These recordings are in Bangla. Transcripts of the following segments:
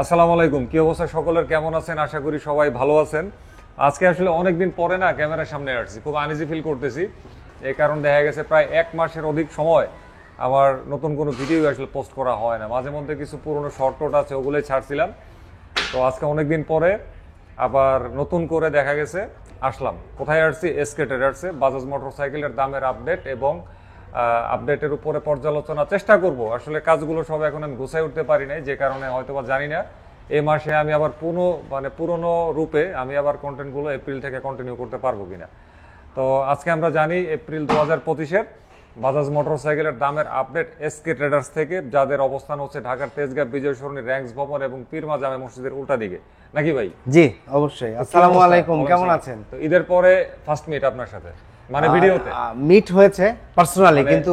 আসসালামু আলাইকুম। কি অবস্থা সকলের, কেমন আছেন? আশা করি সবাই ভালো আছেন। আজকে আসলে অনেকদিন পরে না ক্যামেরার সামনে আসছি, খুব আনইজি ফিল করতেছি। এই কারণ দেখা গেছে প্রায় 1 মাসের অধিক সময় আমার নতুন কোনো ভিডিও আসলে পোস্ট করা হয় না। মাঝে মধ্যে কিছু পুরনো শর্ট টোট আছে, ওগুলোই ছাড়ছিলাম। তো আজকে অনেকদিন পরে আবার নতুন করে দেখা গেছে আসলাম। কোথায় আসছি? এসকে ট্রেডার্সে বাজাজ মোটরসাইকেলের দামের আপডেট এবং আপডেটের উপরে পর্যালোচনার চেষ্টা করব। আসলে কাজগুলো সব এখন আমি গুছাই উঠতে পারি নাই, যে কারণে হয়তো বা জানি না এই মাসে আমি আবার পুরনো রূপে আমি আবার কন্টেন্টগুলো এপ্রিল থেকে কন্টিনিউ করতে পারবো কিনা। তো আজকে আমরা জানি এপ্রিল 2025-এর বাজাজ মোটরসাইকেলের দামের আপডেট এসকে ট্রেডার্স থেকে, যাদের অবস্থান হচ্ছে ঢাকার তেজগাঁ বিজয় সরণি র্যাঙ্কস ভবন এবং পীরমা জামে মসজিদের উল্টা দিকে, নাকি ভাই? জি অবশ্যই। আসসালামু আলাইকুম, কেমন আছেন? তো ঈদের পরে ফার্স্ট মিট আপনার সাথে, মানে ভিডিওতে মিট হয়েছে পার্সোনালি, কিন্তু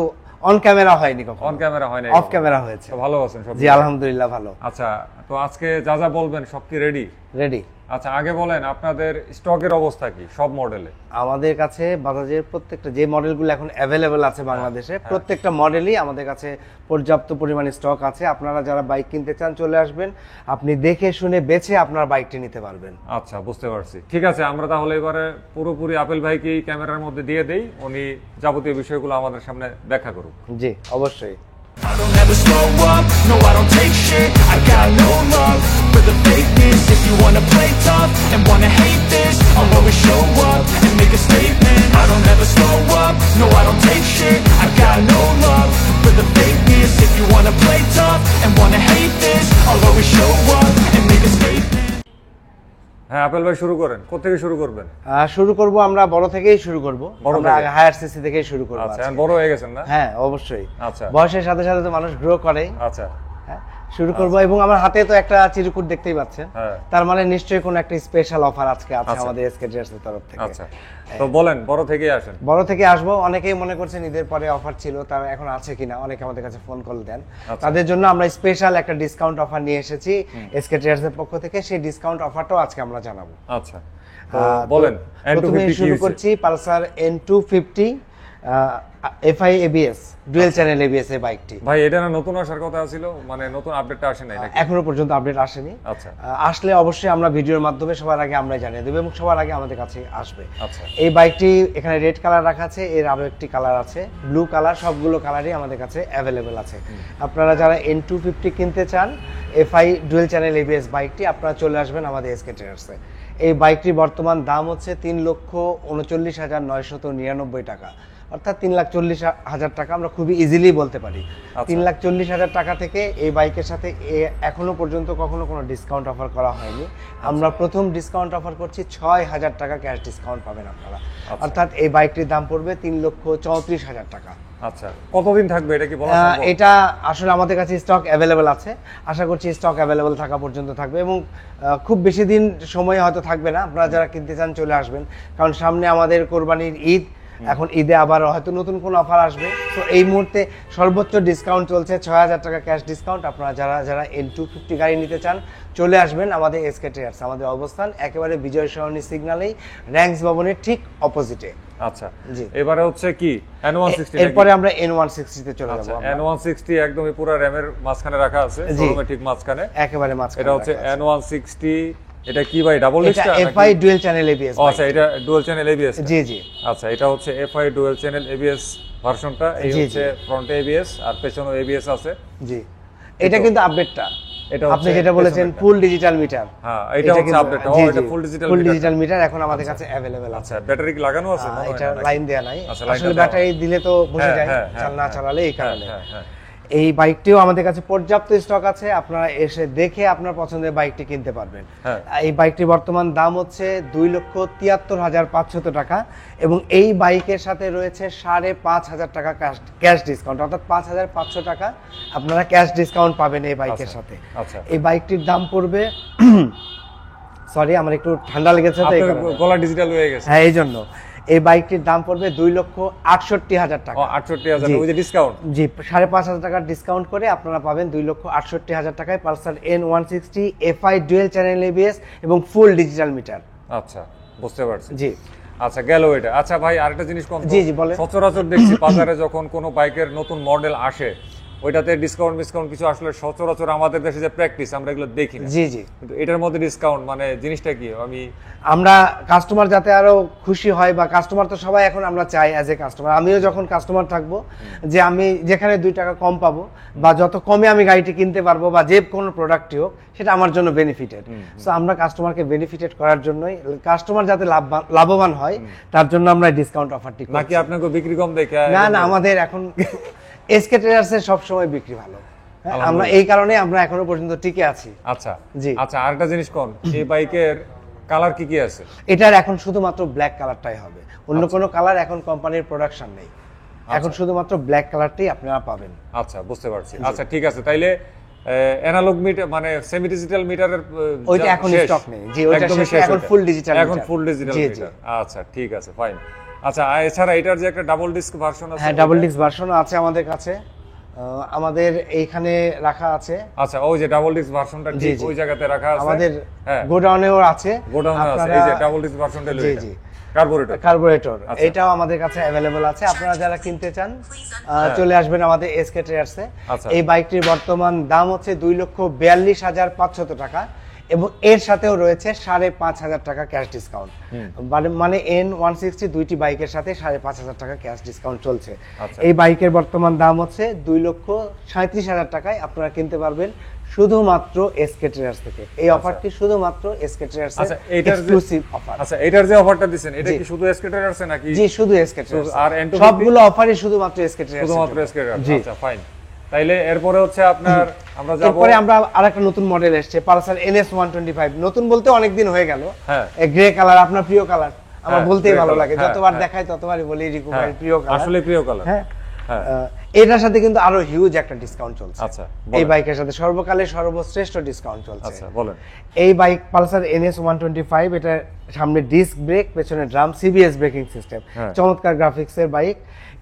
অন ক্যামেরা হয়নি কখনো। অন ক্যামেরা হয় না, অফ ক্যামেরা হয়েছে। তো ভালো আছেন সব? জি আলহামদুলিল্লাহ ভালো। আচ্ছা, তো আজকে যা যা বলবেন সব কি রেডি? রেডি। আচ্ছা, আগে বলেন আপনাদের স্টকের অবস্থা কি সব মডেলে? আমাদের কাছে বাজাজের প্রত্যেকটা যে মডেলগুলো এখন অ্যাভেলেবল আছে বাংলাদেশে, প্রত্যেকটা মডেলই আমাদের কাছে পর্যাপ্ত পরিমাণে স্টক আছে। আপনারা যারা বাইক কিনতে চান চলে আসবেন, আপনি দেখে শুনে বেছে আপনার বাইকটি নিতে পারবেন। আচ্ছা, বুঝতে পারছি। ঠিক আছে, আমরা তাহলে এবারে পুরোপুরি আপেল ভাইকেই ক্যামেরার মধ্যে দিয়ে দেই, উনি যাবতীয় বিষয়গুলো আমাদের সামনে ব্যাখ্যা করুক। জি অবশ্যই। I don't ever slow up, no I don't take shit. I got no love for the fakeness. If you wanna play tough and wanna hate this, I'll always show up and make a statement. I don't ever slow up, no I don't take shit. I got no love for the fakeness. If you wanna play tough and wanna hate this, I'll always show up and make a statement. হ্যাঁ আপেল ভাই, শুরু করেন। কোত্থেকে শুরু করবেন? শুরু করব, আমরা বড় থেকেই শুরু করব। আমরা হায়ার সিসি থেকেই শুরু করব। আচ্ছা, বড় হয়ে গেছেন না? হ্যাঁ অবশ্যই। আচ্ছা, বয়সের সাথে সাথে তো মানুষ গ্রো করে। আচ্ছা শুরু করব। এবং আমার হাতে তো একটা চিরকুট দেখতেই পাচ্ছেন, তার মানে নিশ্চয়ই কোনো একটা স্পেশাল অফার আজকে আছে আমাদের এসকে ট্রেডার্স এর তরফ থেকে। আচ্ছা, তো বলেন, বড় থেকেই আসেন। বড় থেকে আসবো। অনেকেই মনে করছেন ঈদের পরে অফার ছিল, তার এখন আছে কিনা, অনেকে আমাদের কাছে ফোন কল দেন। তাদের জন্য আমরা স্পেশাল একটা ডিসকাউন্ট অফার নিয়ে এসেছি এসকে ট্রেডার্স এর পক্ষ থেকে। সেই ডিসকাউন্ট অফারটাও আজকে আমরা জানাবো। আচ্ছা, তো বলেন। প্রথমে শুরু করছি Pulsar N250 FI ABS dual channel ABS এর বাইকটি। ভাই এটা না নতুন আসার কথা ছিল, মানে নতুন আপডেটটা আসে নাই নাকি? এখনো পর্যন্ত আপডেট আসেনি। আচ্ছা, আসলে অবশ্যই আমরা ভিডিওর মাধ্যমে সবার আগে আমরা জানিয়ে দেব এবং সবার আগে আমাদের কাছে আসবে। আচ্ছা, এই বাইকটি এখানে রেড কালার রাখা আছে, এর আরো একটি কালার আছে ব্লু কালার। সবগুলো কালারই আমাদের কাছে অ্যাভেলেবেল আছে। আপনারা যারা N250 কিনতে চান FI ডুয়াল চ্যানেল ABS বাইকটি, আপনারা চলে আসবেন আমাদের এসকে ট্রেডার্সে। এই বাইকটির বর্তমান দাম হচ্ছে 3,39,999 টাকা, অর্থাৎ 3,40,000 টাকা আমরা খুবই ইজিলি বলতে পারি। 3,40,000 টাকা থেকে এই বাইকের সাথে এখনো পর্যন্ত কখনো কোনো ডিসকাউন্ট অফার করা হয়নি। আমরা প্রথম ডিসকাউন্ট অফার করছি 6,000 টাকা ক্যাশ ডিসকাউন্ট পাবেন আপনারা। অর্থাৎ এই বাইকটির দাম পড়বে 3,34,000 টাকা। আচ্ছা, কতদিন থাকবে এটা কি বলা সম্ভব? এটা আসলে আমাদের কাছে স্টক অ্যাভেলেবেল আছে, আশা করছি স্টক অ্যাভেলেবেল থাকা পর্যন্ত থাকবে এবং খুব বেশি দিন সময় হয়তো থাকবে না। আপনারা যারা কিনতে চান চলে আসবেন, কারণ সামনে আমাদের কোরবানির ঈদ, এখন ঈদে আবার হয়তো নতুন কোন অফার আসবে। তো এই মুহূর্তে সর্বোচ্চ ডিসকাউন্ট চলছে 6,000 টাকা ক্যাশ ডিসকাউন্ট। আপনারা যারা N250 গাড়ি নিতে চান চলে আসবেন আমাদের এসকে ট্রেডার্স। আমাদের অবস্থান একেবারে বিজয় সরণি সিগন্যালেই র্যাঙ্কস ভবনের ঠিক অপোজিটে। আচ্ছা, জি। এবারে হচ্ছে কি N160, এরপরে আমরা N160 তে চলে যাব। N160 একদমই পুরো র‍্যামের মাঝখানে রাখা আছে, শোরুমের ঠিক মাঝখানে, একেবারে মাঝখানে। এটা হচ্ছে N160। এটা কি ভাই, ডাবল ডিস্কটা? এটা FI ডুয়াল চ্যানেল ABS। আচ্ছা, এটা ডুয়াল চ্যানেল ABS। জি জি। আচ্ছা, এটা হচ্ছে FI ডুয়াল চ্যানেল ABS ভার্সনটা। এই হচ্ছে ফ্রন্টে ABS আর পেছনেও ABS আছে। জি, এটা কিন্তু আপডেটটা। এটা আপনি যেটা বলেছেন ফুল ডিজিটাল মিটার। হ্যাঁ, এটা হচ্ছে আপডেট। এটা ফুল ডিজিটাল মিটার এখন আমাদের কাছে अवेलेबल আছে। আচ্ছা, ব্যাটারি কি লাগানো আছে? এটা লাইন দেয়া নাই, আসলে ব্যাটারি দিলে তো বুঝে যায়, না চালালে এই কারণে। এই বাইকটিও আমাদের কাছে পর্যাপ্ত স্টক আছে, আপনারা এসে দেখে আপনার পছন্দের বাইকটি কিনতে পারবেন। এই বাইকটির বর্তমান দাম হচ্ছে 2,73,500 টাকা এবং এই বাইকের সাথে রয়েছে 5,500 টাকা ক্যাশ ডিসকাউন্ট, অর্থাৎ 5,500 টাকা আপনারা ক্যাশ ডিসকাউন্ট পাবেন এই বাইকের সাথে। এই বাইকটির দাম পড়বে সরি আমার একটু ঠান্ডা লেগেছে তো, গলা ডিজিটাল হয়ে গেছে। হ্যাঁ, এই জন্য এই বাইকটির দাম পড়বে 2,68,000 টাকা। 68,000 ওই যে ডিসকাউন্ট? জি, 5,500 টাকা ডিসকাউন্ট করে আপনারা পাবেন 2,68,000 টাকায় Pulsar N160 FI dual channel ABS এবং ফুল ডিজিটাল মিটার। আচ্ছা, বুঝতে পারছি। জি, আচ্ছা, গেল এটা। আচ্ছা ভাই, আরেকটা জিনিস কোন, জি জি বলেন। সচরাচর দেখছি বাজারে যখন কোনো বাইকের নতুন মডেল আসে ওইটাতে ডিসকাউন্ট কিছু আসলে সচরাচর আমাদের দেশে যে প্র্যাকটিস আমরা এগুলো দেখি না। জি জি। কিন্তু এটার মধ্যে ডিসকাউন্ট মানে জিনিসটা কি? আমরা কাস্টমার যাতে আরো খুশি হয়, বা কাস্টমার তো সবাই এখন আমরা চাই অ্যাজ এ কাস্টমার, আমিও যখন কাস্টমার থাকবো যে আমি যেখানে 2 টাকা কম পাবো বা যত কমে আমি গাড়িটি কিনতে পারবো বা যে কোনো প্রোডাক্টই হোক সেটা আমার জন্য বেনিফিটেড। সো আমরা কাস্টমারকে বেনিফিটেড করার জন্যই, কাস্টমার যাতে লাভবান হয় তার জন্য আমরা ডিসকাউন্ট অফারটি করি। নাকি আপনাকে বিক্রি কম দেখে? না না, আমাদের এখন এসকে ট্রেডার্স এর সব সময় বিক্রি ভালো, আমরা এই কারণে আমরা এখনো পর্যন্ত টিকে আছি। আচ্ছা জি। আচ্ছা, আরেকটা জিনিস কোন এই বাইকের কালার কি আছে? এটার এখন শুধুমাত্র ব্ল্যাক কালারটাই হবে, অন্য কোনো কালার এখন কোম্পানির প্রোডাকশন নেই, এখন শুধুমাত্র ব্ল্যাক কালারটাই আপনারা পাবেন। আচ্ছা, বুঝতে পারছি। আচ্ছা ঠিক আছে, তাইলে অ্যানালগ মিটার মানে সেমি ডিজিটাল মিটারের ওইটা এখন স্টক নেই। জি, ওইটা এখন ফুল ডিজিটাল। এখন ফুল ডিজিটাল মিটার। আচ্ছা ঠিক আছে, ফাইন। আচ্ছা, এছাড়া এটার যে একটা ডাবল ডিস্ক ভার্সন আছে? হ্যাঁ, ডাবল ডিস্ক ভার্সনও আছে আমাদের কাছে, আমাদের এইখানে রাখা আছে। আচ্ছা, ওই যে ডাবল ডিস্ক ভার্সনটা ঠিক ওই জায়গাতে রাখা আছে আমাদের গোডাউনেও আছে। গোডাউনে আছে এই যে ডাবল ডিস্ক ভার্সনটা। জি জি, কার্বোরেটর এটাও আমাদের কাছে अवेलेबल আছে। আপনারা যারা কিনতে চান চলে আসবেন আমাদের এসকে ট্রেডার্সে। এই বাইকটির বর্তমান দাম হচ্ছে 2,42,500 টাকা এবং এর সাথেও রয়েছে 5,500 টাকা ক্যাশ ডিসকাউন্ট। মানে N160 দুইটি বাইকের সাথে 5,500 টাকা ক্যাশ ডিসকাউন্ট চলছে। এই বাইকের বর্তমান দাম হচ্ছে 2,37,000 টাকায় আপনারা কিনতে পারবেন শুধুমাত্র এসকে ট্রেডার্স থেকে। এই অফারটি শুধুমাত্র এসকে ট্রেডার্স এর এক্সক্লুসিভ অফার। আচ্ছা, এটার যে অফারটা দিবেন এটা কি শুধু এসকে ট্রেডার্স এ নাকি? জি, শুধু এসকে ট্রেডার্স। আর সবগুলো অফারই শুধুমাত্র এসকে ট্রেডার্স, শুধুমাত্র এসকে ট্রেডার্স। আচ্ছা ফাইন। তাইলে এরপরে হচ্ছে আপনার আমরা যাব, এরপরে আমরা আরেকটা নতুন মডেল এসেছে পালসার NS 125। নতুন বলতে অনেক দিন হয়ে গেল। হ্যাঁ, গ্রে কালার আপনার প্রিয় কালার, আমার বলতেই ভালো লাগে, যতবার দেখাই ততবারই বলি রিকু ভাই প্রিয় কালার, আসলে প্রিয় কালার। হ্যাঁ, এটার সাথে কিন্তু আরো হিউজ একটা ডিসকাউন্ট চলছে। আচ্ছা, এই বাইকের সাথে সর্বকালের সর্বশ্রেষ্ঠ ডিসকাউন্ট চলছে। আচ্ছা বলেন। এই বাইক পালসার NS 125, এটা সামনে ডিস্ক ব্রেক, পেছনে ড্রাম, CBS ব্রেকিং সিস্টেম, চমৎকার গ্রাফিক্সের বাইক।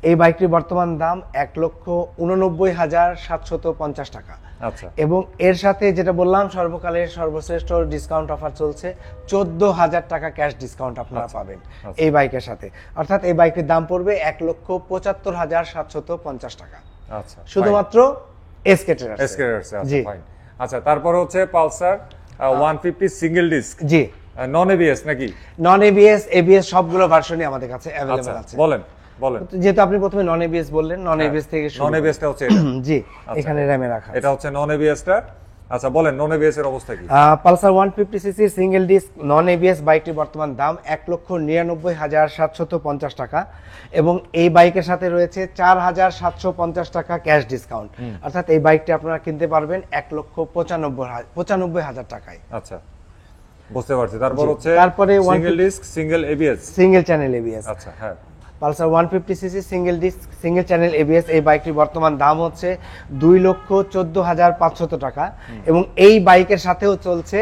এই বাইকটির বর্তমান দাম 1,89,750 টাকা। আচ্ছা, এবং এর সাথে যেটা বললাম সর্বকালের সর্বশ্রেষ্ঠ ডিসকাউন্ট অফার চলছে, 14,000 টাকা ক্যাশ ডিসকাউন্ট আপনারা পাবেন এই বাইকের সাথে। অর্থাৎ এই বাইকের দাম পড়বে 1,75,750 টাকা। আচ্ছা, শুধুমাত্র এসকে ট্রেডার্স। এসকে ট্রেডার্স, আচ্ছা ফাইন। আচ্ছা, তারপর হচ্ছে পালসার 150 সিঙ্গেল ডিস্ক। জি, নন এবিএস নাকি? নন এবিএস, এবিএস সবগুলো ভার্সনই আমাদের কাছে अवेलेबल আছে। বলেন বলেন। যেহেতু আপনি প্রথমে নন এবিএস বললেন, নন এবিএস থেকে শুরু। নন এবিএসটা হচ্ছে এটা? জি, এখানে র‍্যামে রাখা এটা হচ্ছে নন এবিএসটা। আচ্ছা বলেন, নন এবিএস এর অবস্থা কি? Pulsar 150 CC single disc non ABS বাইকটির বর্তমান দাম 1,99,750 টাকা এবং এই বাইকের সাথে রয়েছে 4,750 টাকা ক্যাশ ডিসকাউন্ট। অর্থাৎ এই বাইকটি আপনারা কিনতে পারবেন 1,95,000 টাকায়। আচ্ছা, বুঝতে পারছি। তারপর হচ্ছে single disc single ABS, single channel ABS. আচ্ছা হ্যাঁ, Pulsar 150 CC single disc single channel ABS এই বাইকটির বর্তমান দাম হচ্ছে 2,14,500 টাকা এবং এই বাইকের সাথেও চলছে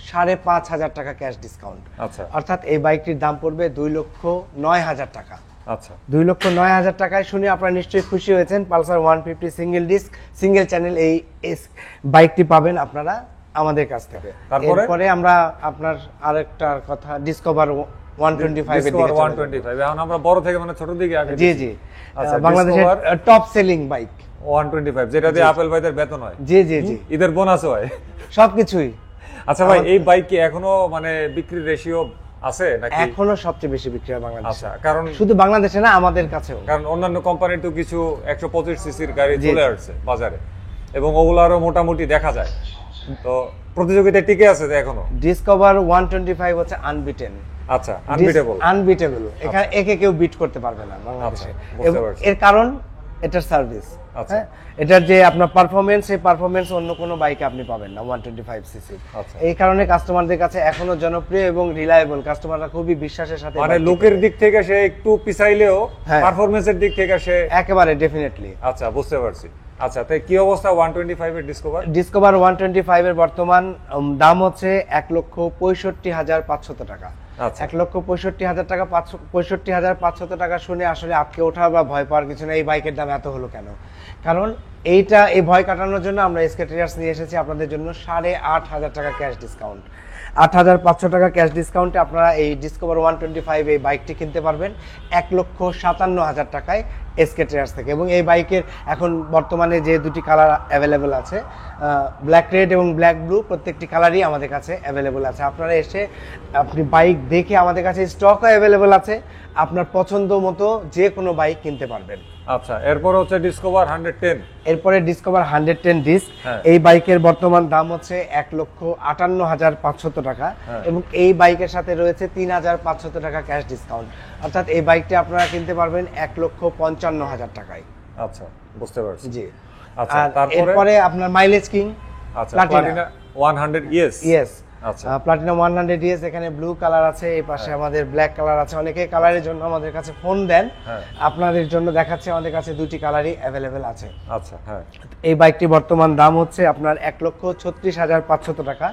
5,500 টাকা ক্যাশ ডিসকাউন্ট। আচ্ছা, অর্থাৎ এই বাইকটির দাম পড়বে 2,09,000 টাকা। আচ্ছা, 2,09,000 টাকায় শুনে আপনারা নিশ্চয়ই খুশি হয়েছেন। Pulsar 150 single disc single channel এই বাইকটি পাবেন আপনারা আমাদের কাছ থেকে। তারপরে আমরা আপনার আরেকটা কথা, ডিসকভার 125 এর দিকে 125 এখন আমরা বড় থেকে মানে ছোট দিকে আগে। জি জি, বাংলাদেশের টপ সেলিং বাইক 125, যেটা দিয়ে আপেল ভাইদের বেতন হয়। জি জি জি, ঈদের বোনাস হয়, সবকিছুই। আচ্ছা ভাই, এই বাইক কি এখনো মানে বিক্রির রেশিও আছে নাকি? এখনো সবচেয়ে বেশি বিক্রি হয় বাংলাদেশে। আচ্ছা, কারণ শুধু বাংলাদেশে না, আমাদের কাছেও। কারণ অন্যান্য কোম্পানির তো কিছু 125 সিসির গাড়ি চলে আসছে বাজারে এবং ওগুলারও মোটামুটি দেখা যায়। তো প্রতিযোগিতায় টিকে আছে এখনো? ডিসকভার 125 হচ্ছে আনবিটেন। আচ্ছা, আনবিটেবল। এখানে একে কেউ বিট করতে পারবে না বাংলাদেশে। এর কারণ এটার সার্ভিস। আচ্ছা, এটার যে আপনার পারফরম্যান্স, এই পারফরম্যান্স অন্য কোনো বাইকে আপনি পাবেন না 125 সিসি। এই কারণে কাস্টমারদের কাছে এখনো জনপ্রিয় এবং রিলায়েবল। কাস্টমাররা খুবই বিশ্বাসের সাথে, মানে লোকের দিক থেকে সে একটু পিছাইলেও পারফরম্যান্সের দিক থেকে সে একেবারে ডেফিনেটলি। আচ্ছা, বুঝতে পারছি। আচ্ছা, তাই কি অবস্থা 125 এর ডিসকভার 125 এর বর্তমান দাম হচ্ছে 1,65,500 টাকা। 1,65,000 টাকা। 65,500 টাকা শুনে আসলে আটকে ওঠা বা ভয় পাওয়ার কিছু না। এই বাইকের দাম এত হলো কেন? কারণ এই ভয় কাটানোর জন্য আমরা এসকে ট্রেডার্স নিয়ে এসেছি আপনাদের জন্য 8,500 টাকা ক্যাশ ডিসকাউন্ট। 8,500 টাকা ক্যাশ ডিসকাউন্টে আপনারা এই ডিসকভার 125 এই বাইকটি কিনতে পারবেন 1,57,000 টাকায় এসকে ট্রেডার্স থেকে। এবং এই বাইকের এখন বর্তমানে যে দুটি কালার অ্যাভেলেবেল আছে, ব্ল্যাক রেড এবং ব্ল্যাক ব্লু, প্রত্যেকটি কালারই আমাদের কাছে অ্যাভেলেবেল আছে। আপনারা এসে আপনি বাইক দেখে, আমাদের কাছে স্টকও অ্যাভেলেবেল আছে, আপনার পছন্দ মতো যে কোনো বাইক কিনতে পারবেন। আচ্ছা, এরপর হচ্ছে ডিসকভার 110। এরপরে ডিসকভার 110 ডিস্ক, এই বাইকের বর্তমান দাম হচ্ছে 1,58,500 টাকা এবং এই বাইকের সাথে রয়েছে 3,500 টাকা ক্যাশ ডিসকাউন্ট, অর্থাৎ এই বাইকটি আপনারা কিনতে পারবেন 1,55,000 টাকায়। আচ্ছা, বুঝতে পারছি। জি। আচ্ছা, এরপরে আপনার মাইলেজ কিং প্লাটিনা 100 ইয়েস। আচ্ছা, প্লাটিনা 100 ইয়েস, এখানে ব্লু কালার আছে, এই পাশে আমাদের ব্ল্যাক কালার আছে। অনেকে কালারের জন্য আমাদের কাছে ফোন দেন, আপনাদের জন্য দেখাচ্ছে আমাদের কাছে দুটি কালারই অ্যাভেলেবেল আছে। আচ্ছা, হ্যাঁ। এই বাইকটি বর্তমান দাম হচ্ছে আপনার 1,36,500 টাকা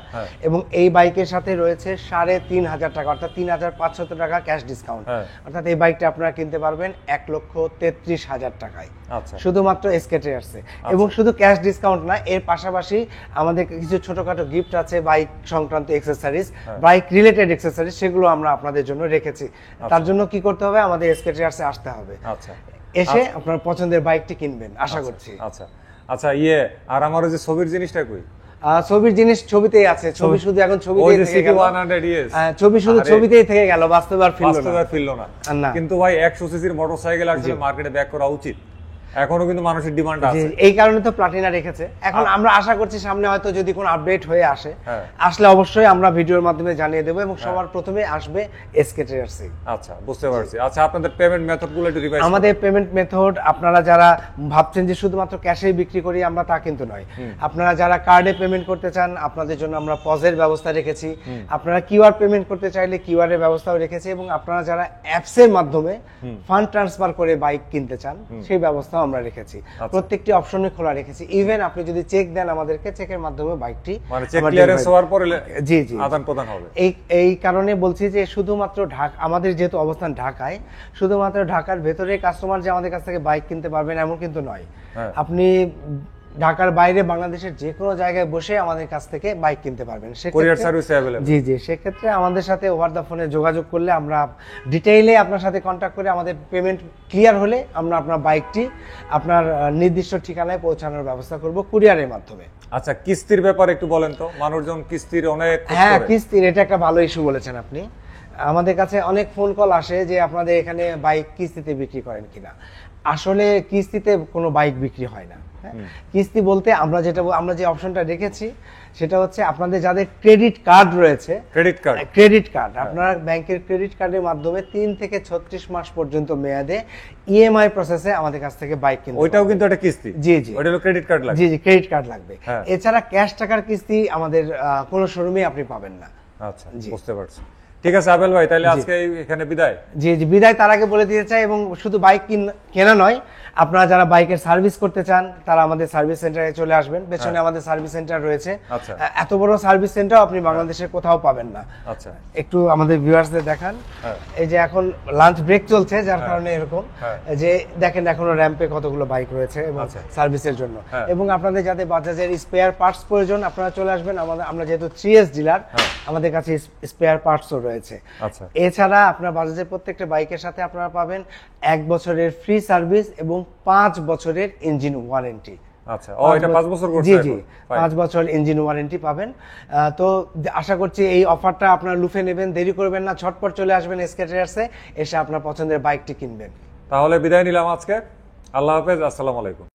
এবং এই বাইকের সাথে রয়েছে 3,500 টাকা, অর্থাৎ 3,500 টাকা ক্যাশ ডিসকাউন্ট, অর্থাৎ এই বাইকটি আপনারা কিনতে পারবেন 1,33,000 টাকায়। আচ্ছা, শুধুমাত্র এসকে ট্রেডার্সে। এবং শুধু ক্যাশ ডিসকাউন্ট না, এর পাশাপাশি আমাদের কিছু ছোটখাটো গিফট আছে, বাইক সংক্রান্ত অ্যাকসেসরিজ, বাইক রিলেটেড অ্যাকসেসরিজ, সেগুলো আমরা আপনাদের জন্য রেখেছি। তার জন্য কি করতে হবে? আমাদের এসকে ট্রেডার্সে আসতে হবে। আচ্ছা, এসে আপনার পছন্দের বাইকটি কিনবেন আশা করছি। আচ্ছা আচ্ছা, আর আমার ওই যে ছবির জিনিসটা কই? ছবির জিনিস ছবিতেই আছে, ছবি শুধু এখন ছবিতেই থেকে গেল। ছবি শুধু ছবিতেই থেকে গেল, বাস্তবে আর ফিরলো না। কিন্তু ভাই 100 সিসির মোটরসাইকেল আসলে মার্কেটে ব্যাক করা উচিত, এখনো কিন্তু মানুষের ডিমান্ড আছে। এই কারণে তো প্লাটিনা রেখেছে। এখন আমরা আশা করছি সামনে হয়তো যদি কোনো আপডেট হয়ে আসে, আসলে অবশ্যই আমরা ভিডিওর মাধ্যমে জানিয়ে দেব এবং সবার প্রথমে আসবে এসকে ট্রেডার্সে। আচ্ছা, বুঝতে পারছি। আচ্ছা, আপনাদের পেমেন্ট মেথডগুলো একটু রিভাইজ। আমাদের পেমেন্ট মেথড, আপনারা যারা ভাবছেন যে শুধুমাত্র ক্যাশে বিক্রি করি আমরা, তা কিন্তু নয়। আপনারা যারা কার্ডে পেমেন্ট করতে চান, আপনাদের জন্য আমরা পজের ব্যবস্থা রেখেছি। আপনারা কিউআর পেমেন্ট করতে চাইলে কিউআর এর ব্যবস্থাও রেখেছি এবং আপনারা যারা অ্যাপসের মাধ্যমে ফান্ড ট্রান্সফার করে বাইক কিনতে চান, সেই ব্যবস্থাও আমরা রেখেছি। প্রত্যেকটি অপশনে খোলা রেখেছি। ইভেন আপনি যদি চেক দেন আমাদেরকে, চেকের মাধ্যমে বাইকটি মানে চেক ক্লিয়ারেন্স হওয়ার পরে জি আদান প্রদান হবে। এই কারণে বলছি যে শুধুমাত্র আমাদের যেহেতু অবস্থান ঢাকায়, শুধুমাত্র ঢাকার ভেতরে কাস্টমার যে আমাদের কাছ থেকে বাইক কিনতে পারবেন এমন কিন্তু নয়। আপনি ঢাকার বাইরে বাংলাদেশের যে কোনো জায়গায় বসে আমাদের কাছ থেকে বাইক কিনতে পারবেন। Courier service available. জি জি, সেক্ষেত্রে আমাদের সাথে ওভার দ্য ফোনে যোগাযোগ করলে আমরা ডিটেইলে আপনার সাথে কন্ট্যাক্ট করে আমাদের পেমেন্ট ক্লিয়ার হলে আমরা আপনার বাইকটি আপনার নির্দিষ্ট ঠিকানায় পৌঁছানোর ব্যবস্থা করব কুরিয়ারের মাধ্যমে। আচ্ছা, কিস্তির ব্যাপারে একটু বলেন তো। মানুষজন কিস্তির অনেক কিস্তির, এটা একটা ভালো ইস্যু বলেছেন আপনি। আমাদের কাছে অনেক ফোন কল আসে যে আপনাদের এখানে বাইক কিস্তিতে বিক্রি করেন কিনা। আসলে কিস্তিতে কোনো বাইক বিক্রি হয় না। কিস্তি বলতে আমরা যে অপশনটা রেখেছি সেটা হচ্ছে আপনাদের যাদের ক্রেডিট কার্ড রয়েছে, ক্রেডিট কার্ড আপনারা ব্যাংকের ক্রেডিট কার্ডের মাধ্যমে 3 থেকে 36 মাস পর্যন্ত মেয়াদে ইএমআই প্রসেসে আমাদের কাছ থেকে বাইক কিনতে, ওইটাও কিন্তু একটা কিস্তি। জি জি, ওইটা হলো ক্রেডিট কার্ড লাগবে। জি জি, ক্রেডিট কার্ড লাগবে। এছাড়া ক্যাশ টাকার কিস্তি আমাদের কোনো শোরুমে আপনি পাবেন না। আচ্ছা, বুঝতে পারছি। ঠিক আছে আবেল ভাই, তাহলে আজকে এখানে বিদায়। জি জি, বিদায়। তার আগে বলে দিতে চাই, এবং শুধু বাইক কেনা নয়, আপনারা যারা বাইকের সার্ভিস করতে চান তারা আমাদের সার্ভিস সেন্টারে চলে আসবেন। পেছনে আমাদের সার্ভিস সেন্টার রয়েছে। এত বড় সার্ভিস সেন্টার আপনি বাংলাদেশে কোথাও পাবেন না। আচ্ছা, একটু আমাদের ভিউয়ার্সদের দেখান। এই যে এখন লাঞ্চ ব্রেক চলছে, যার কারণে এরকম যে দেখেন এখনো র্যাম্পে কতগুলো বাইক রয়েছে এবং সার্ভিসের জন্য। এবং আপনাদের যাদের বাজাজের স্পেয়ার পার্টস প্রয়োজন, আপনারা চলে আসবেন। আমরা যেহেতু 3S ডিলার, আমাদের কাছে স্পেয়ার পার্টসও রয়েছে। এছাড়া আপনার বাজাজের প্রত্যেকটা বাইকের সাথে আপনারা পাবেন 1 বছরের ফ্রি সার্ভিস এবং 5 বছরের ইঞ্জিন ওয়ারেন্টি। আচ্ছা, এটা 5 বছর করতে? জি জি, 5 বছর ইঞ্জিন ওয়ারেন্টি পাবেন। তো আশা করছি এই অফারটা আপনারা লুফে নেবেন, দেরি করবেন না, ঝটপট চলে আসবেন এসকে ট্রেডার্সে, এসে আপনার পছন্দের বাইকটি কিনবেন। তাহলে বিদায় নিলাম আজকে। আল্লাহ হাফেজ, আসসালামু আলাইকুম।